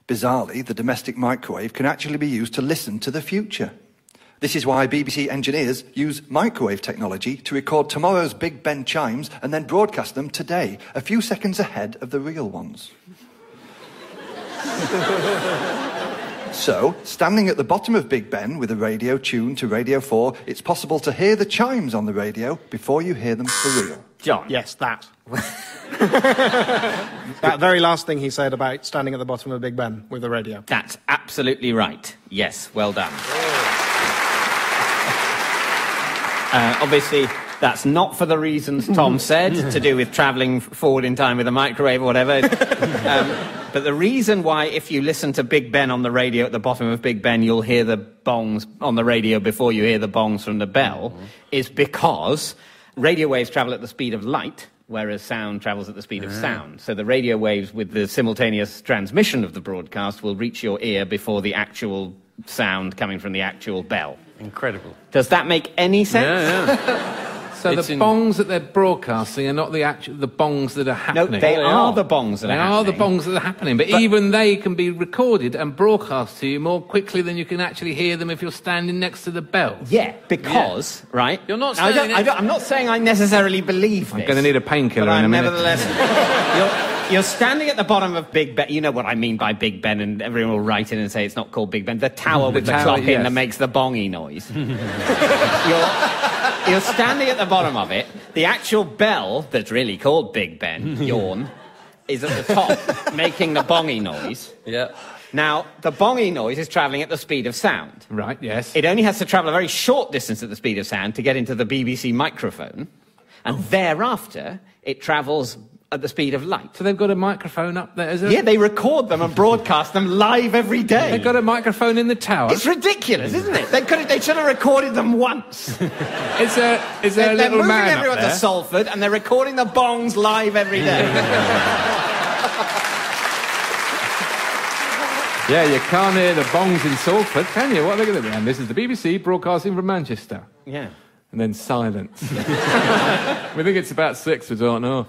Bizarrely, the domestic microwave can actually be used to listen to the future. This is why BBC engineers use microwave technology to record tomorrow's Big Ben chimes and then broadcast them today, a few seconds ahead of the real ones. So, standing at the bottom of Big Ben with a radio tuned to Radio 4, it's possible to hear the chimes on the radio before you hear them for real. John? Yes, that. That very last thing he said about standing at the bottom of Big Ben with the radio. That's absolutely right. Yes, well done. Obviously, that's not for the reasons Tom said, to do with travelling forward in time with a microwave or whatever. But the reason why, if you listen to Big Ben on the radio at the bottom of Big Ben, you'll hear the bongs on the radio before you hear the bongs from the bell, is because radio waves travel at the speed of light, whereas sound travels at the speed of sound. So the radio waves with the simultaneous transmission of the broadcast will reach your ear before the actual sound coming from the actual bell. Incredible. Does that make any sense? Yeah. So the bongs that they're broadcasting are not the bongs that are happening. No, they are the bongs that are happening. They are the bongs that are happening, but even they can be recorded and broadcast to you more quickly than you can actually hear them if you're standing next to the bell. Yeah, because, right? You're not saying... I'm not saying I necessarily believe this. I'm going to need a painkiller in a minute. Nevertheless... You're standing at the bottom of Big Ben. You know what I mean by Big Ben, and everyone will write in and say it's not called Big Ben. The tower with the clock in that makes the bongy noise. You're standing at the bottom of it. The actual bell that's really called Big Ben, yawn, is at the top, making the bongy noise. Yeah. Now, the bongy noise is travelling at the speed of sound. Right, yes. It only has to travel a very short distance at the speed of sound to get into the BBC microphone, and thereafter it travels at the speed of light. So they've got a microphone up there, is it? Yeah, they record them and broadcast them live every day. They've got a microphone in the tower? It's ridiculous, isn't it? They should have recorded them once. Is there a little man They're moving up everyone there? to Salford, and they're recording the bongs live every day. Yeah, you can't hear the bongs in Salford, can you? What are they going to do? And this is the BBC broadcasting from Manchester. Yeah. And then silence. We think it's about 6, we don't know.